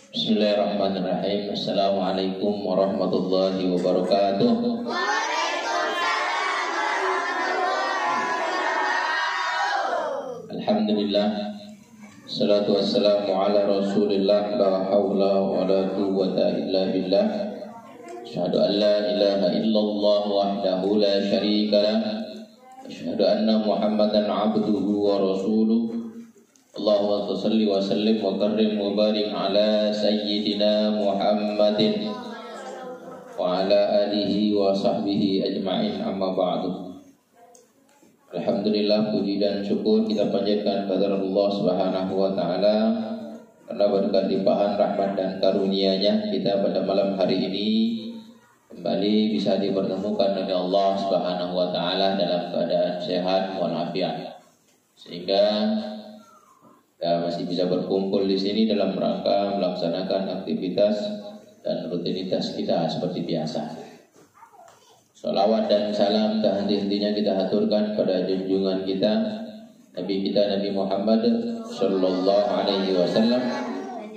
Bismillahirrahmanirrahim. Assalamualaikum warahmatullahi wabarakatuh. Alhamdulillah. Salatu wassalamu ala Rasulillah. La hawla wa la quwwata illa billah. Asyhadu an la ilaha illallah wahdahu la syarika lah. Asyhadu anna Muhammadan abduhu wa rasuluh. Allahumma salli wa sallim wa karrim wa barik ala sayyidina Muhammadin wa ala alihi wa sahbihi ajma'in, amma ba'du. Alhamdulillah, puji dan syukur kita panjatkan kepada Allah Subhanahu wa taala karena berkat limpahan rahmat dan karunia-Nya kita pada malam hari ini kembali bisa dipertemukan oleh Allah Subhanahu wa taala dalam keadaan sehat walafiat, sehingga kita masih bisa berkumpul di sini dalam rangka melaksanakan aktivitas dan rutinitas kita seperti biasa. Salawat dan salam tak henti-hentinya kita haturkan pada junjungan kita, Nabi kita Nabi Muhammad Sallallahu Alaihi Wasallam,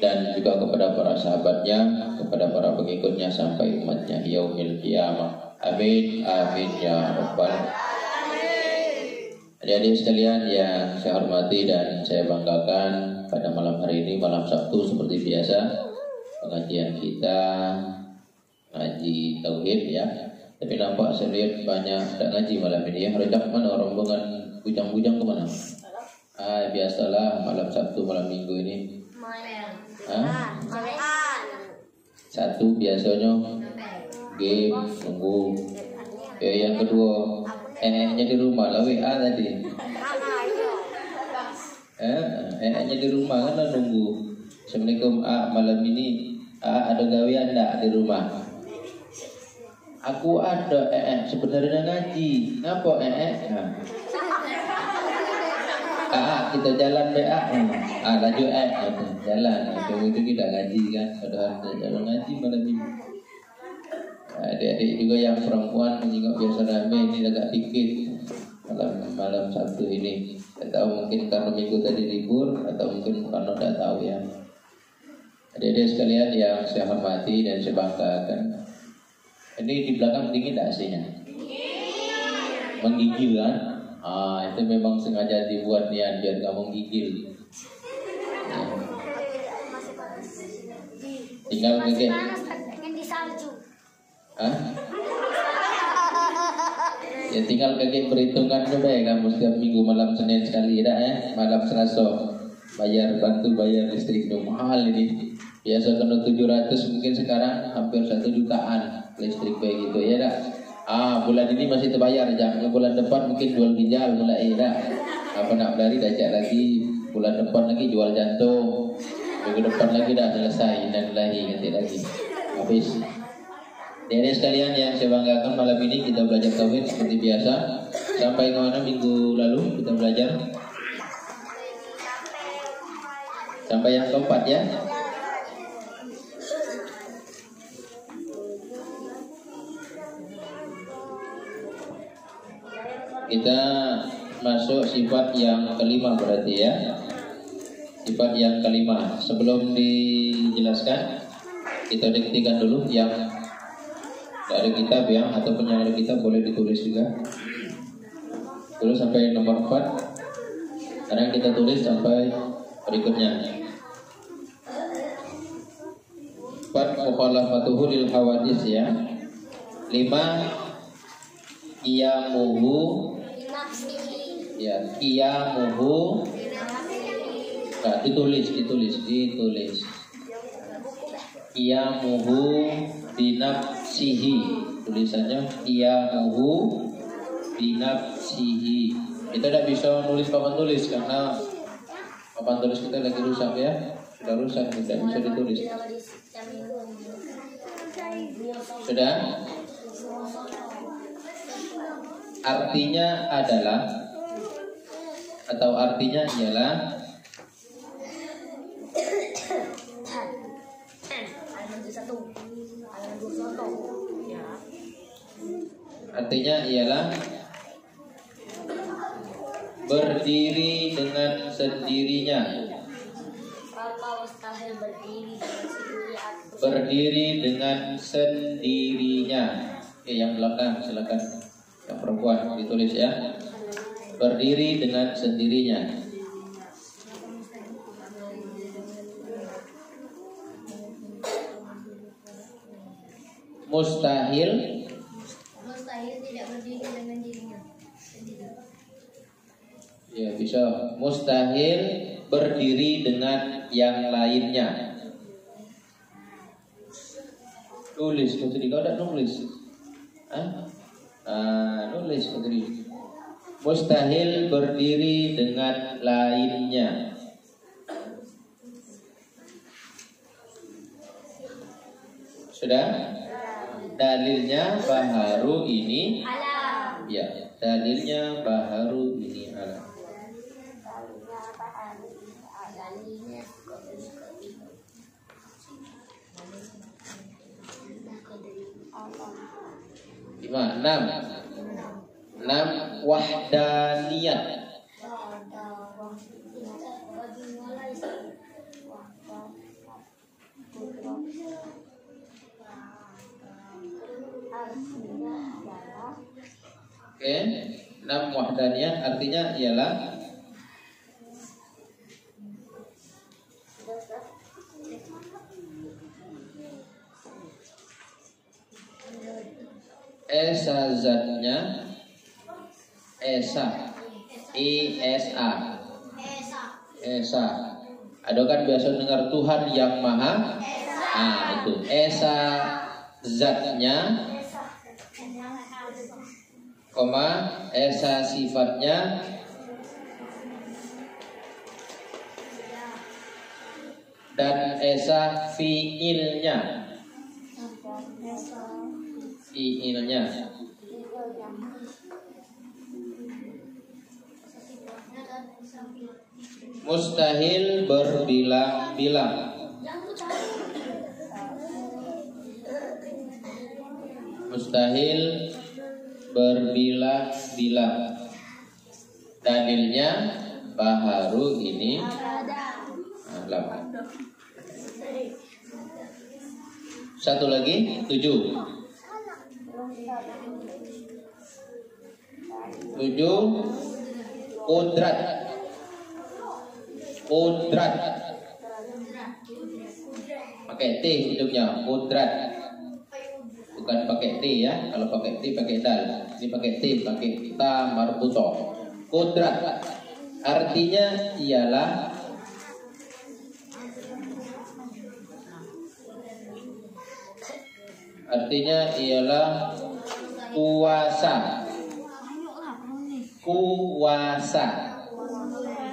dan juga kepada para sahabatnya, kepada para pengikutnya sampai umatnya yaumil qiyamah. Amin, amin ya rabbal alamin. Adik-adik sekalian yang saya hormati dan saya banggakan, pada malam hari ini, malam Sabtu seperti biasa, pengajian kita ngaji tauhid ya. Tapi nampak saya lihat banyak tak ngaji malam ini ya. Redak mana rombongan bujang-bujang kemana? Biasalah malam Sabtu malam Minggu ini. Satu biasanya game nunggu. Yang kedua nya di rumah lah WA tadi. Nya di rumah kan nunggu. Assalamualaikum, malam ini ada gawean enggak di rumah? Aku ada sebenarnya ngaji. Ngapa kita jalan BA. Laju jalan. Itu kita ngaji kan. Padahal jalan ngaji malam ini. Adik-adik juga yang perempuan menjenguk biasa rame ini agak dikit malam Sabtu ini. Tidak tahu mungkin karena minggu tadi libur atau mungkin karena tidak tahu ya. Adik-adik sekalian yang saya hormati dan saya banggakan. Ini di belakang dingin tidak aslinya? Menggigil kan? Itu memang sengaja dibuat niat biar kamu menggigil. Tinggal ngegek. Ya tinggal kakek perhitungan coba ya, kamu setiap minggu malam Senin sekali malam Selasa bayar listrik mahal ini. Biasa kena 700, mungkin sekarang hampir 1 jutaan listrik kayak gitu ya dah. Bulan ini masih terbayar aja. Bulan depan mungkin jual ginjal mulai dah. Apa nak berlari dajak lagi. Bulan depan lagi jual jantung. Minggu depan lagi dah selesai. Dan ganti lagi. Habis. Jadi sekalian yang saya banggakan, malam ini kita belajar tauhid seperti biasa. Sampai ke mana minggu lalu kita belajar? Sampai yang keempat ya. Kita masuk sifat yang kelima berarti ya. Sifat yang kelima. Sebelum dijelaskan, kita diktikan dulu yang ada kitab ya, ataupun yang ada kitab boleh ditulis juga. Tulis sampai nomor 4. Sekarang kita tulis sampai berikutnya. 4 mukhalafatuhu lil hawadis ya. 5 qiyamuhu ya, qiyamuhu. Ditulis. Qiyamuhu binafsihi, tulisannya qiyamuhu binafsihi. Kita tidak bisa nulis papan tulis karena papan tulis kita lagi rusak ya, sudah rusak, tidak bisa ditulis. Sudah? Artinya adalah atau artinya ialah artinya ialah berdiri dengan sendirinya Berdiri dengan sendirinya. Oke, yang belakang silakan. Yang perempuan ditulis ya. Berdiri dengan sendirinya. Mustahil tidak berdiri dengan dirinya sendiri. Ya, bisa. Mustahil berdiri dengan yang lainnya. Tulis Putri, kau udah nulis? Nulis Putri. Mustahil berdiri dengan lainnya. Sudah? Dalilnya baharu ini alam. Ya, dalilnya baharu ini alam. Enam wahdaniyat. Oke, 6 wahdaniyat artinya ialah esa zatnya, esa, esa. Ada kan biasa dengar Tuhan yang maha. Itu esa zatnya, esa sifatnya, dan esa fiilnya. Mustahil berbilang-bilang. Mustahil berbilang-bilang. Dalilnya baharu ini alam. Satu lagi 7. 7 Qudrat. Pakai T hidupnya, Qudrat. Bukan pakai T ya. Kalau pakai T pakai dal. Ini pakai T, pakai ta marbuto. Qudrat artinya ialah kuasa.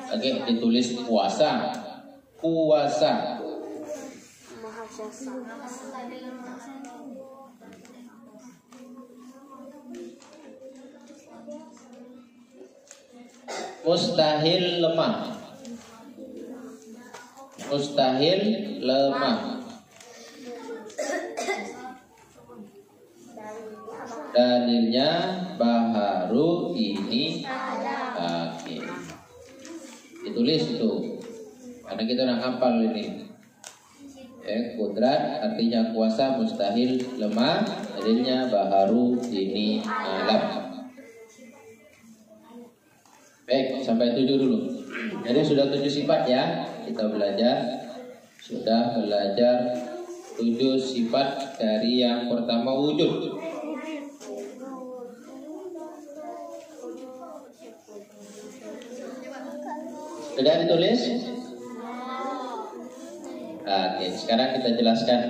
Oke, ditulis kuasa. Mustahil lemah. Dalilnya baharu ini akhir. Ditulis itu karena kita nak hafal ini. Qudrat artinya kuasa, mustahil lemah. Dalilnya baharu ini alam. Baik, sampai 7 dulu. Jadi sudah 7 sifat ya. Kita sudah belajar 7 sifat dari yang pertama wujud. Sudah ditulis? Oke, sekarang kita jelaskan.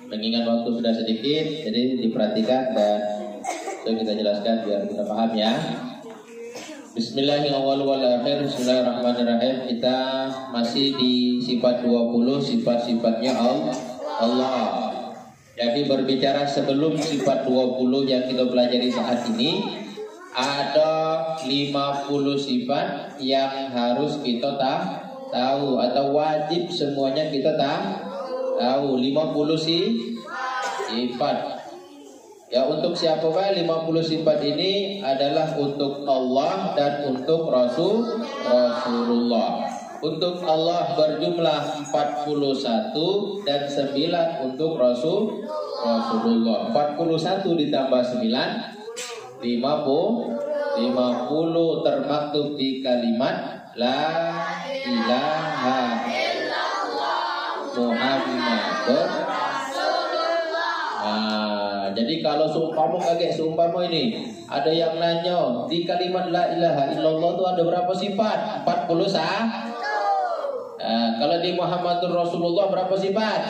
Mengingat waktu sudah sedikit, jadi diperhatikan dan kita jelaskan biar kita paham ya. Bismillahirrahmanirrahim. Bismillahirrahmanirrahim. Kita masih di sifat 20, sifat-sifatnya Allah. Jadi berbicara sebelum sifat 20 yang kita pelajari saat ini, ada 50 sifat yang harus kita tahu atau wajib semuanya kita tahu. 50 sifat. Ya, untuk siapa Pak? 50 sifat ini adalah untuk Allah dan untuk Rasulullah. untuk Allah berjumlah 41 dan 9 untuk Rasulullah. 41 ditambah 9 50 termaktub di kalimat La ilaha illallah Muhammadur Rasulullah. Jadi kalau seumpama ini ada yang nanya di kalimat La ilaha illallah itu ada berapa sifat? 41. Kalau di Muhammadur Rasulullah berapa sifat?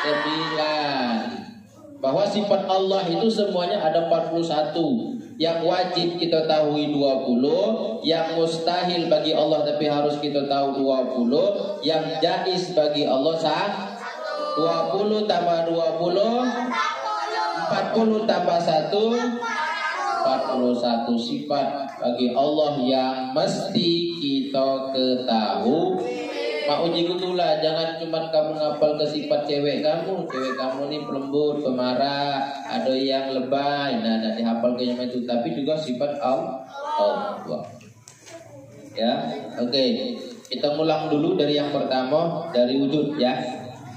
9. Bahwa sifat Allah itu semuanya ada 41. Yang wajib kita tahu 20, yang mustahil bagi Allah tapi harus kita tahu 20, yang jaiz bagi Allah 20 tambah 20 40 tambah 1 41 sifat bagi Allah yang mesti kita ketahui. Mau uji kutulah, jangan cuma kamu ngapal ke sifat cewek kamu nih pelembut, pemarah, ada yang lebay, nah dihafal ke yang itu, tapi juga sifat Allah. Ya, oke. Kita ngulang dulu dari yang pertama, dari wujud ya.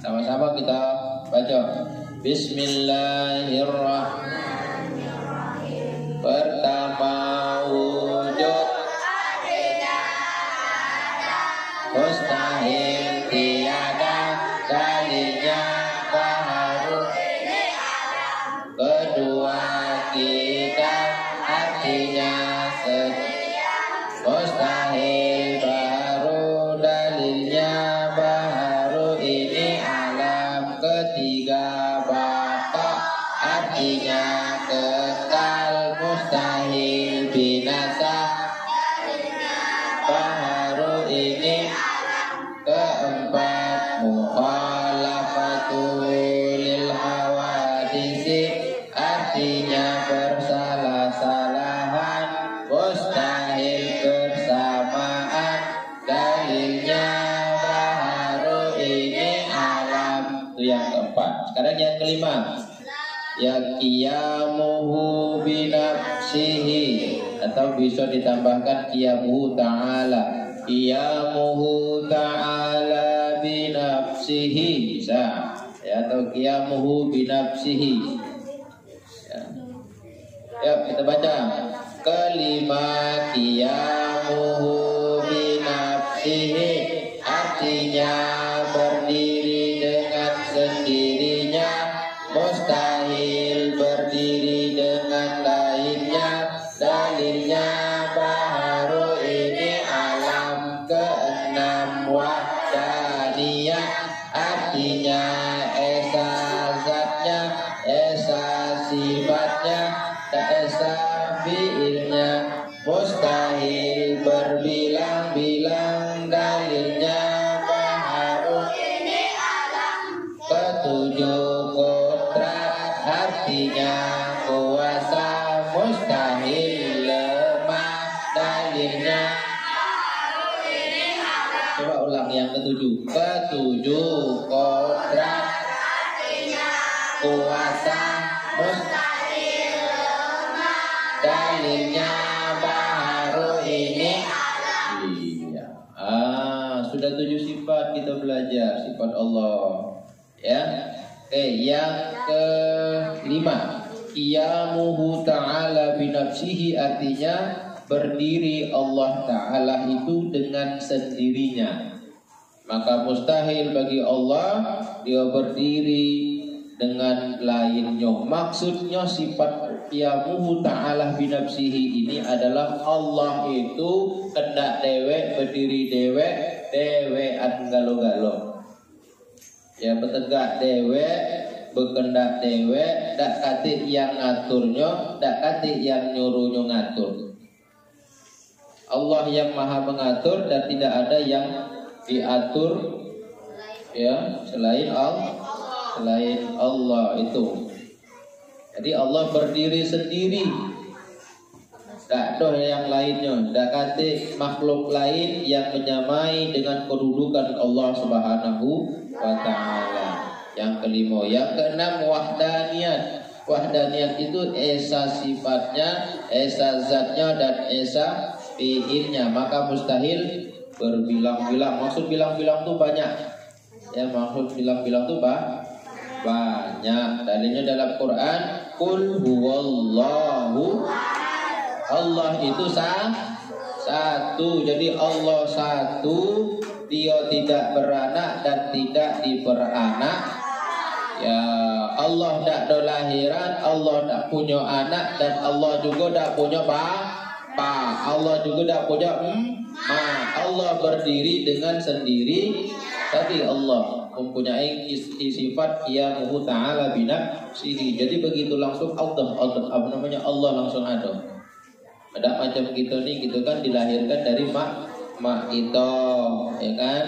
Sama-sama kita baca. Bismillahirrahmanirrahim. Pertama wujud mustahil tiada talinya baharu. Kedua kita artinya setia. Mustahil baru dalilnya baharu ini alam. Ketiga bapa artinya kekal. Mustahil binasa baharu ini. Keempat mukhalafatul lil hawadisi artinya bersalah-salahan. Mustahil bersamaan dalilnya baharu ini alam. Itu yang keempat. Sekarang yang kelima, ya qiyamuhu binafsihi, atau bisa ditambahkan qiyamuhu ta'ala. Qiyamuhu ta'ala binafsihi bisa ya, atau qiyamuhu binafsihi ya, kita baca. Kelima qiyamuhu binafsihi artinya berdiri dengan sendirinya. Mustahil berdiri dengan lainnya. Dalilnya baharu ini alam. Keenam wahdaniyah artinya esa zatnya, esa sifatnya, esa fiilnya. Mustahil berbilang-bilang. Dalilnya baharu ini alam. Ketujuh kodrat artinya kuasa. Mustahil lemah. Dalilnya coba ulang yang ketujuh. Ketujuh kodrat artinya kuasa. Mustahil lemah. Dalilnya baharu ini. Iya. Sudah 7 sifat kita belajar sifat Allah. Ya. Oke, yang kelima, qiyamuhu ta'ala binafsihi artinya berdiri Allah Ta'ala itu dengan sendirinya. Maka mustahil bagi Allah dia berdiri dengan lainnya. Maksudnya sifat qiyamuhu ta'ala binafsihi ini adalah Allah itu kendak dewek, berdiri dewek, dewean galo-galo. Ya bertegak dewek, berkendak dewek, dak kate yang ngaturnya, dak kate yang nyuruhnya ngatur. Allah yang maha mengatur dan tidak ada yang diatur ya selain Allah itu. Jadi Allah berdiri sendiri, tak ada yang lainnya, tak kate makhluk lain yang menyamai dengan kedudukan Allah Subhanahu wa ta'ala. Yang kelima, yang keenam wahdaniyat. Wahdaniyat itu esa sifatnya, esa zatnya dan esa fiilnya. Maka mustahil berbilang-bilang. Maksud bilang-bilang tuh banyak. Ya, maksud bilang-bilang tuh banyak. Dalilnya dalam Quran, Qul huwallahu, Allah itu satu. Jadi Allah satu, Dia tidak beranak dan tidak diperanak. Ya, Allah tidak ada lahiran, Allah tidak punya anak, dan Allah juga tidak punya bapak. Allah juga tidak punya Allah berdiri dengan sendiri. Tadi Allah mempunyai sifat qiyamuhu ta'ala binafsihi. Jadi begitu langsung Allah langsung ada. Ada macam kita nih, gitu kan, dilahirkan dari mak kita, ya kan,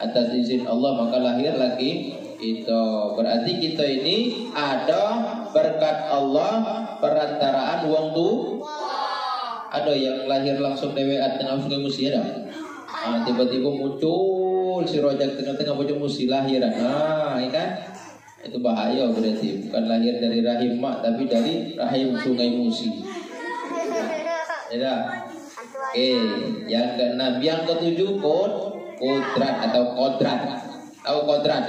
atas izin Allah maka lahir lagi itu. Berarti kita ini ada berkat Allah perantaraan wong tu. Ada yang lahir langsung dewean tengah sungai Musi ada. Tiba-tiba muncul si rojak tengah-tengah bocah Musi lahiran. Ya kan? Itu bahaya berarti. Bukan lahir dari rahim mak, tapi dari rahim sungai Musi. Ya. Oke, yang keenam, yang ketujuh kodrat atau kodrat. Tahu kodrat?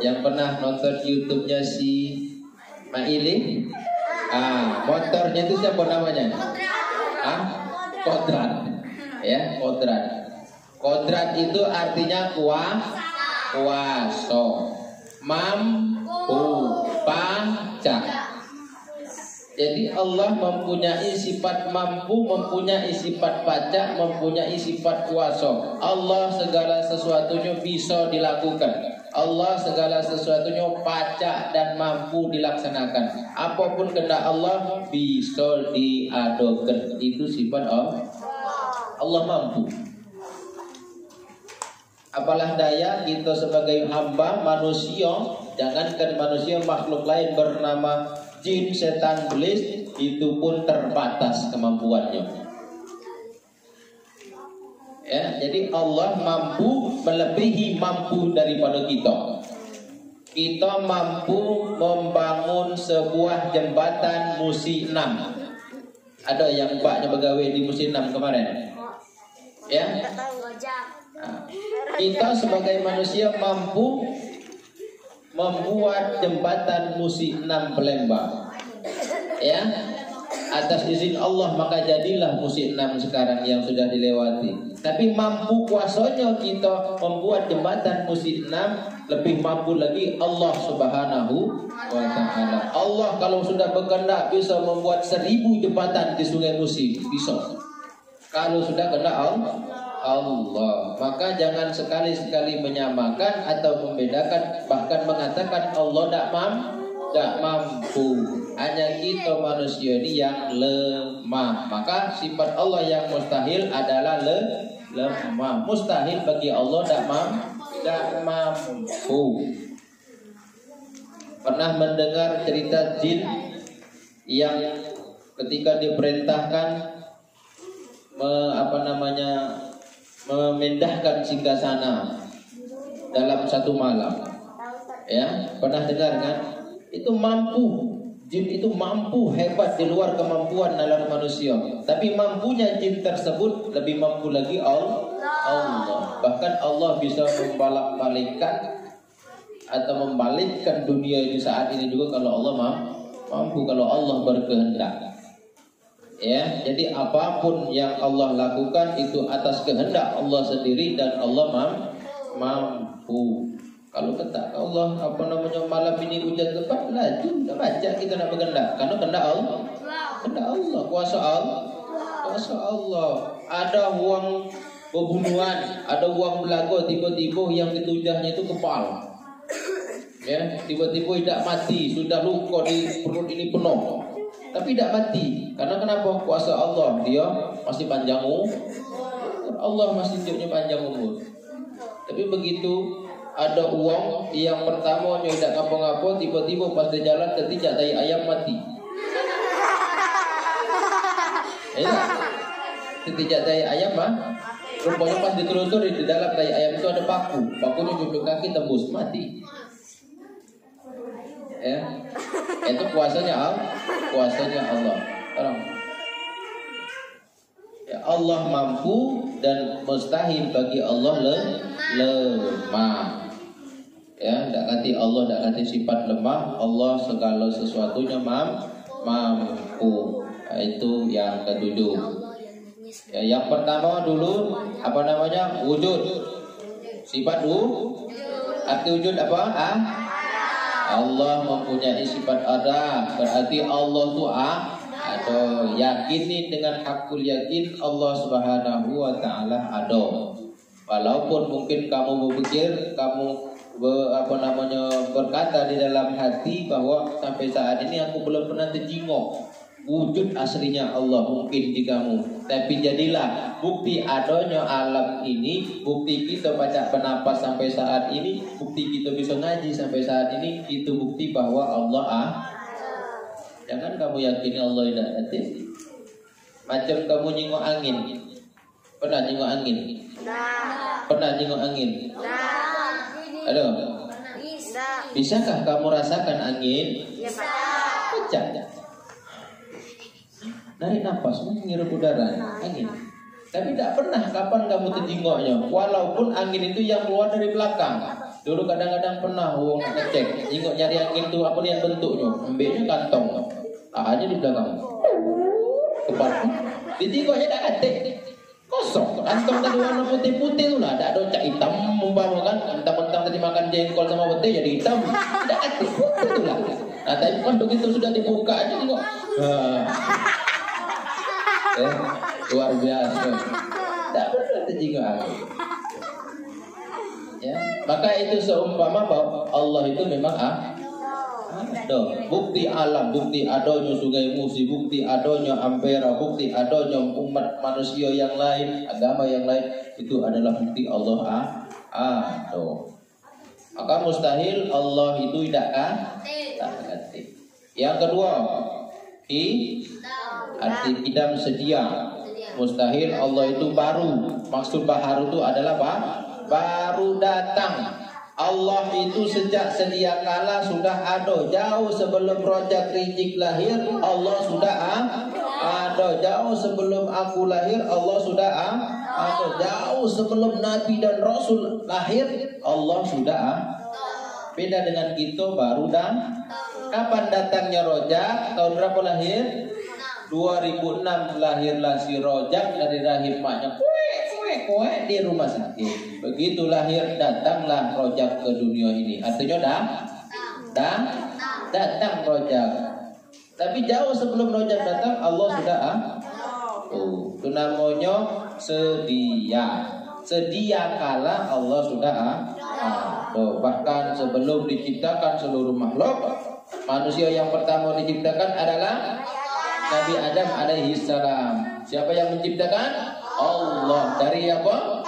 Yang pernah nonton YouTube-nya si Maili? Motornya itu siapa namanya? Kodrat. Ya, kodrat. Kodrat itu artinya kuasa, mampu, baca. Jadi Allah mempunyai sifat mampu, mempunyai sifat baca, mempunyai sifat kuasa. Allah segala sesuatunya bisa dilakukan. Allah segala sesuatunya baca dan mampu dilaksanakan. Apapun kehendak Allah bisa diadakan. Itu sifat Allah. Allah mampu. Apalah daya kita sebagai hamba manusia, jangankan manusia, makhluk lain bernama jin, setan, iblis, itu pun terbatas kemampuannya. Ya, jadi Allah mampu melebihi mampu daripada kita. Kita mampu membangun sebuah jembatan Musi 6. Ada yang mbaknya begawe di Musi 6 kemarin? Ya. Kita sebagai manusia mampu membuat jembatan Musi 6 Palembang. Ya. Atas izin Allah maka jadilah Musi 6 sekarang yang sudah dilewati. Tapi mampu kuasanya kita membuat jembatan Musi 6, lebih mampu lagi Allah Subhanahu wa ta'ala. Allah kalau sudah berkehendak bisa membuat 1000 jembatan di Sungai Musi, bisa. Kalau sudah kehendak Allah, maka jangan sekali-sekali menyamakan atau membedakan, bahkan mengatakan Allah tidak mampu. Hanya kita manusia ini yang lemah. Maka sifat Allah yang mustahil adalah lemah. Mustahil bagi Allah tidak mampu. Pernah mendengar cerita jin yang ketika diperintahkan memindahkan singgasana dalam satu malam, ya, pernah dengar kan? Itu mampu, jin itu mampu, hebat di luar kemampuan nalar manusia. Tapi mampunya jin tersebut lebih mampu lagi Allah. Bahkan Allah bisa membalikkan atau membalikkan dunia ini saat ini juga kalau Allah mampu, kalau Allah berkehendak. Ya, jadi apapun yang Allah lakukan itu atas kehendak Allah sendiri dan Allah mampu. Kalau kata Allah malam ini hujan lebat, laju kita baca, kita nak berkehendak karena kehendak Allah, kuasa Allah. Ada uang pembunuhan, ada uang belaga, tiba-tiba yang ditujahnya itu kepala. Ya, tiba-tiba tidak mati, sudah luka di perut ini penuh. Tapi tidak mati. Karena kenapa? Kuasa Allah. Dia masih panjang umur. Allah masih hidupnya panjang umur. Tapi begitu ada uang yang pertama tidak ngapa-ngapa, tiba-tiba pas di jalan ketika tai ayam mati. Ketika tai ayam rupanya pas ditelusuri di dalam tai ayam itu ada paku. Pakunya jumlah kaki tembus mati. Ya, itu kuasanya Allah. Ya, Allah mampu dan mustahil bagi Allah lemah. Ya, tidak kata Allah, tidak kata sifat lemah. Allah segala sesuatunya mampu. Itu yang ketujuh. Ya, yang pertama dulu apa namanya? Wujud. Sifat arti wujud apa? Allah mempunyai sifat ada. Berarti Allah itu ada. Yakini dengan hakul yakin Allah Subhanahu wa taala ada. Walaupun mungkin kamu berpikir, kamu berkata di dalam hati bahwa sampai saat ini aku belum pernah terjengok wujud aslinya Allah mungkin di kamu. Tapi jadilah bukti adanya alam ini, bukti kita baca bernapas sampai saat ini, bukti kita bisa ngaji sampai saat ini, itu bukti bahwa Allah Jangan kamu yakini Allah tidak ada. Macam kamu nyingok angin. Pernah nyingok angin? Pernah nyingok angin? Halo? Bisakah kamu rasakan angin? Bisa. Narik nafas, menghirup udara, angin. Tapi tidak pernah kapan kamu terjengoknya. Walaupun angin itu yang keluar dari belakang. Dulu kadang-kadang pernah ngecek, jengok nyari angin itu apa yang bentuknya. Ambilnya kantong, aja di belakang. Kepala, dijengoknya tidak ketik. Kosong, kantong tadi warna putih-putih itu lah. Tidak ada cak hitam, umpama kan. Mentang-mentang tadi makan jengkol sama putih jadi hitam. Tidak ketik, putih itu lah. Nah tapi kan begitu sudah dibuka aja tengok. Luar biasa. Tak benar terjengok aku. Ya, maka itu seumpama bahwa Allah itu memang ada. Bukti alam, bukti adanya Sungai Musi, bukti adanya Ampera, bukti adanya umat manusia yang lain, agama yang lain, itu adalah bukti Allah ada. Maka mustahil Allah itu tidak ada. Yang kedua, arti kidam sedia. Mustahil Allah itu baru. Maksud baharu itu adalah baru datang. Allah itu sejak sedia kala sudah ada. Jauh sebelum Rojak Rijik lahir, Allah sudah ada. Jauh sebelum aku lahir, Allah sudah ada. Jauh sebelum Nabi dan Rasul lahir, Allah sudah beda dengan kita baru dan kapan datangnya Rojak? Tahun berapa lahir? 2006 lahirlah si Rojak dari rahim maknya. Kue di rumah sakit. Begitu lahir datanglah Rojak ke dunia ini. Artinya datang Rojak. Tapi jauh sebelum Rojak datang Allah sudah itu namanya sedia. Sedia kala Allah sudah bahkan sebelum diciptakan seluruh makhluk, manusia yang pertama diciptakan adalah Nabi Adam alaihi salam. Siapa yang menciptakan? Allah. Dari apa?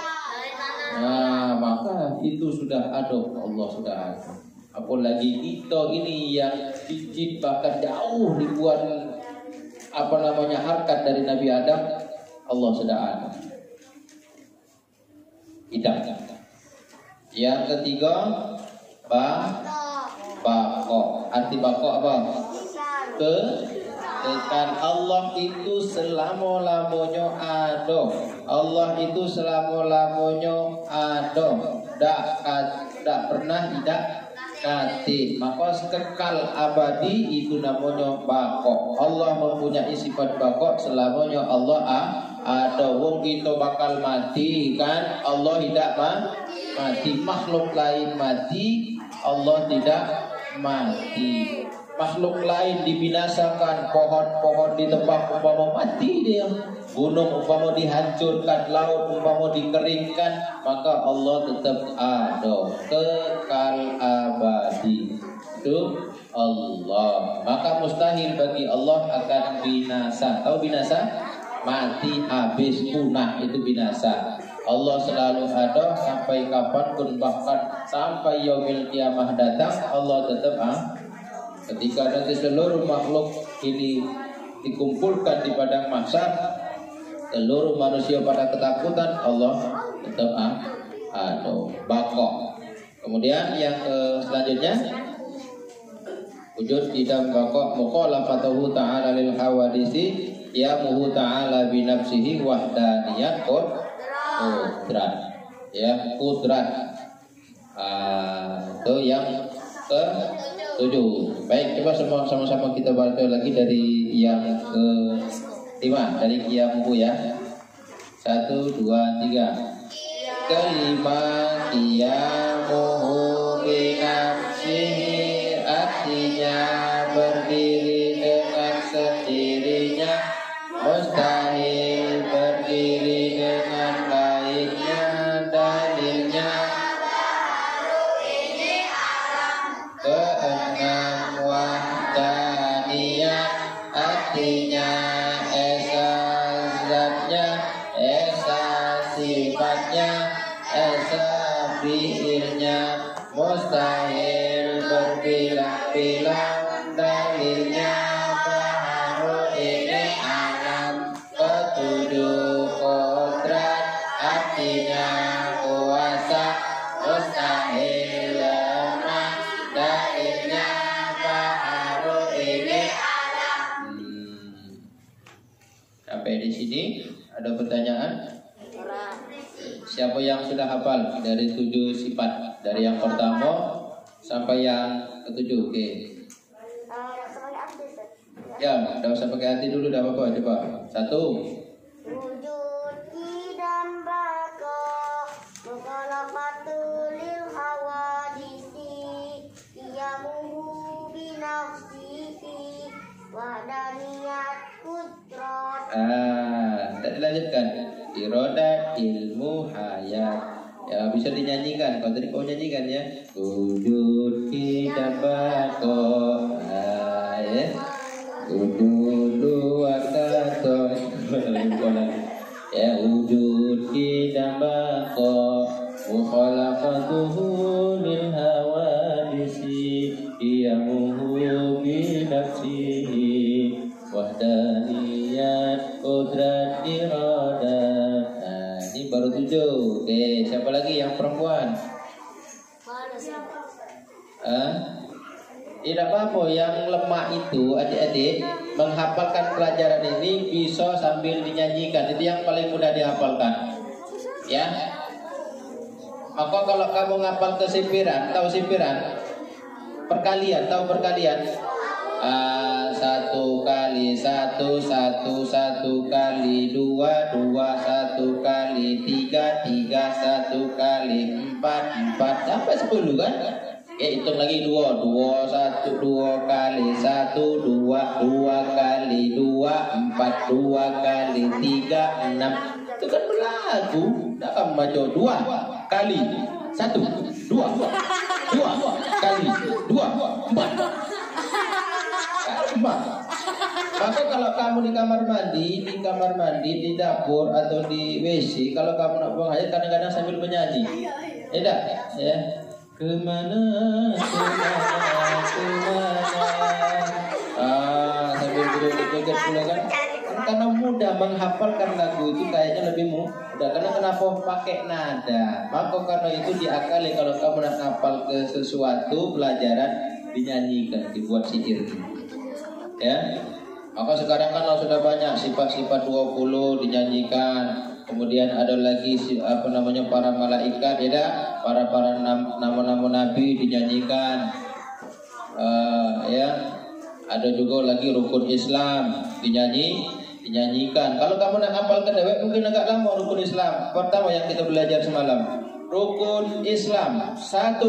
Nah, maka itu sudah ada. Allah sudah ada. Apalagi kita ini yang diciptakan jauh ribuan harkat dari Nabi Adam, Allah sudah ada. Tidak. Yang ketiga, bako. Arti bako apa? Kan Allah itu selama-lamanya ada. Allah itu selama-lamanya ada. Tak pernah tidak kati. Maka kekal abadi itu namanya bako. Allah mempunyai sifat bako selamanya Allah ada. Wong kita bakal mati kan? Allah tidak mati. Makhluk lain mati, Allah tidak mati. Makhluk lain dibinasakan, pohon-pohon ditebang umpama mati dia, gunung umpama dihancurkan, laut umpama dikeringkan, maka Allah tetap ada, kekal abadi. Itu Allah. Maka mustahil bagi Allah akan binasa. Tahu binasa? Mati, habis, punah, itu binasa. Allah selalu ada sampai kapanpun, bahkan sampai yaumil kiamah datang, Allah tetap ketika nanti seluruh makhluk ini dikumpulkan di padang mahsyar, seluruh manusia pada ketakutan, Allah tetap ada. Bako. Kemudian yang selanjutnya, wujud idam bako mukhalafatuhu ta'ala lil hawadisi qiyamuhu ta'ala bi nafsihi wahdaniyat qudrat. Ya, qudrat. Itu yang ke-7. Baik, coba sama-sama kita baca lagi dari yang ke-5, dari qiyamuhu ya. 1, 2, 3. Kelima, qiyamuhu bi nafsihi, artinya berdiri dengan sendirinya, mustahil berdiri dengan lainnya, dalilnya. Keenam, wahdaniyah, artinya esa zatnya, esa sifatnya, esa fiilnya, mustahil berbilang-bilang, dalilnya baharu ini alam. Ketujuh, kodrat, artinya kuasa, mustahil lemah, dalilnya baharu ini alam. Sampai di sini ada pertanyaan? Siapa yang sudah hafal dari 7 sifat, dari yang pertama sampai yang ke-7? Oke. Ya, tidak usah pakai hati dulu, tidak apa-apa. Coba 1. Wujud dan baka, mukhalafatu lil hawadisi, qiyamuhu bi nafsihi, wahdaniyat qudrat. Tak dilanjutkan. Iroda, ilmu, hayat. Ya, bisa dinyanyikan. Kalau tadi kau nyanyikan ya. Wujud dan baka, ya. Wujud wakato, ya, wujud dan baka, mukhalafatuhu lil hawadisi, qiyamuhu bi nafsihi, wahdaniyat qudrat irada. Nah, ini baru 7. Oke, siapa lagi yang perempuan? Tidak apa-apa, yang lemah itu adik-adik menghafalkan pelajaran ini bisa sambil dinyanyikan. Itu yang paling mudah dihafalkan. Ya. Maka kalau kamu ngapal kesipiran, tahu sipiran? Perkalian, tahu perkalian? 1 kali 1, 1, 1 kali 2, 2, 1 kali 3, 3, 1 kali 4, 4 sampai 10 kan? Hitung lagi 2, 2, 1, 2 kali 1, 2, 2 kali 2, 4, 2 kali 3, 6. Itu kan berlagu. Tidak akan baca 2 kali 1, 2, 2 kali 2, 4. Maka kalau kamu di kamar mandi, di dapur atau di WC, kalau kamu nak buang air kadang-kadang sambil menyanyi. Tidak, ya. Kemana, sambil joget-joget pula kan. Karena mudah menghafalkan lagu itu kayaknya lebih mudah. Karena kenapa pakai nada? Maka karena itu diakali kalau kamu nak hafal ke sesuatu pelajaran dinyanyikan, dibuat sihir. Ya. Maka sekarang kan sudah banyak sifat-sifat 20 dinyanyikan. Kemudian ada lagi para malaikat, ya, para nama-nama nabi dinyanyikan. Ya. Ada juga lagi rukun Islam dinyanyikan. Kalau kamu nak hafalkan dewek mungkin agak lama rukun Islam. Pertama yang kita belajar semalam, rukun Islam 1.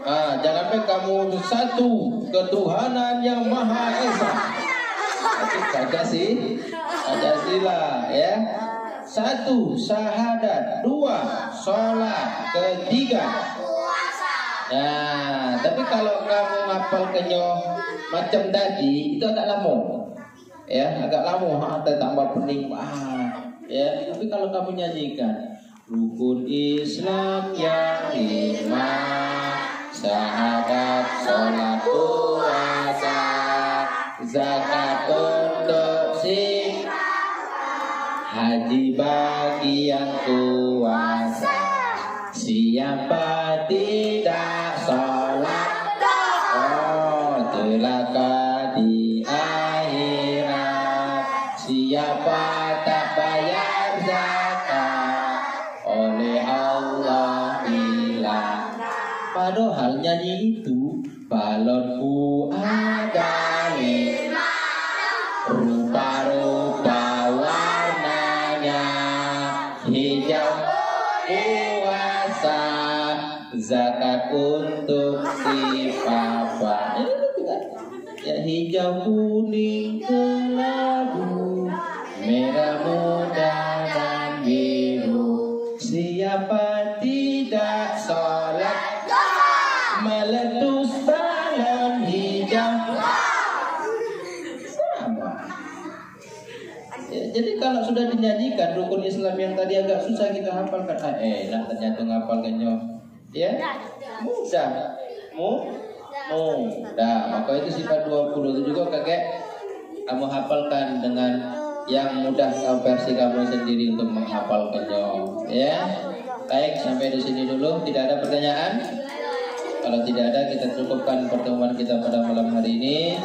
Jangan sampai kamu 1 ketuhanan yang Maha Esa. Pancasila, ya. 1 syahadat, 2 sholat, 3 puasa. Nah, tapi kalau kamu ngapal kenyoh macam tadi itu agak lama. Ya, agak lama, ada tambah pening. Ya, tapi kalau kamu nyanyikan rukun Islam yang 5, syahadat, sholat, puasa, zakat untuk haji bagi yang kuasa. Siapa tidak sholat, celaka di akhirat. Padahal nyanyi itu balonku ada 5, rupa-rupa warnanya, hijau puasa, zakat untuk si papa. Ya, hijau kuning kelabu, merah muda dan biru. Siapa tidak sholat meletus balon hijau. Sama. Ya, jadi kalau sudah dinyanyikan rukun Islam yang tadi agak susah kita hafalkan, enak ternyata ngapalkannya. Ya, mudah. Mudah. Maka itu sifat 20 itu juga kakek kamu hafalkan dengan yang mudah versi kamu sendiri untuk menghafalkannya. Ya. Baik, sampai di sini dulu. Tidak ada pertanyaan? Kalau tidak ada, kita cukupkan pertemuan kita pada malam hari ini.